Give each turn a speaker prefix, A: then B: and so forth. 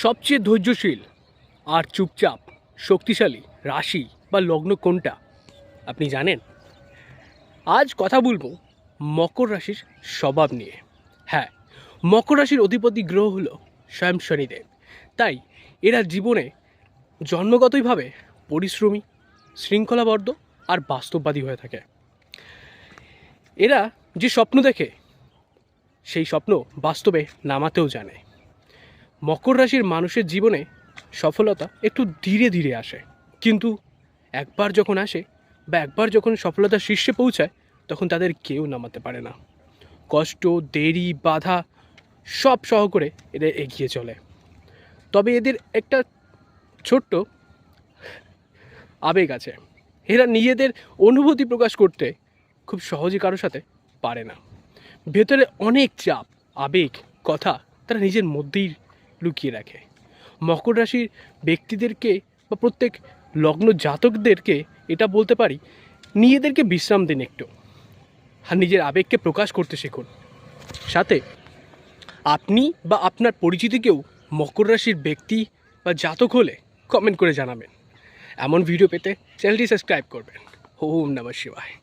A: সবচেয়ে ধৈর্যশীল আর চুপচাপ শক্তিশালী রাশি বা লগ্ন কোনটা আপনি জানেন? আজ কথা বলবো মকর রাশির স্বভাব নিয়ে। হ্যাঁ, মকর রাশির অধিপতি গ্রহ হলো স্বয়ং শনিদেব। তাই এরা জীবনে জন্মগতইভাবে পরিশ্রমী, শৃঙ্খলাবদ্ধ আর বাস্তববাদী হয়ে থাকে। এরা যে স্বপ্ন দেখে সেই স্বপ্ন বাস্তবে নামাতেও জানে। মকর রাশির মানুষের জীবনে সফলতা একটু ধীরে ধীরে আসে, কিন্তু একবার যখন আসে বা একবার যখন সফলতার শীর্ষে পৌঁছায় তখন তাদের কেউ নামাতে পারে না। কষ্ট, দেরি, বাধা সব সহ করে এদের এগিয়ে চলে। তবে এদের একটা ছোট্ট আবেগ আছে। এরা নিজেদের অনুভূতি প্রকাশ করতে খুব সহজে কারোর সাথে পারে না। ভেতরে অনেক চাপ, আবেগ, কথা তারা নিজের মধ্যেই লুকিয়ে রাখে। মকর রাশির ব্যক্তিদেরকে বা প্রত্যেক লগ্ন জাতকদেরকে এটা বলতে পারি, নিজেদেরকে বিশ্রাম দিন একটু, আর নিজের আবেগকে প্রকাশ করতে শিখুন। সাথে আপনি বা আপনার পরিচিত কেউ মকর রাশির ব্যক্তি বা জাতক হলে কমেন্ট করে জানাবেন। এমন ভিডিও পেতে চ্যানেলটি সাবস্ক্রাইব করবেন। ওম নমঃ শিবায়।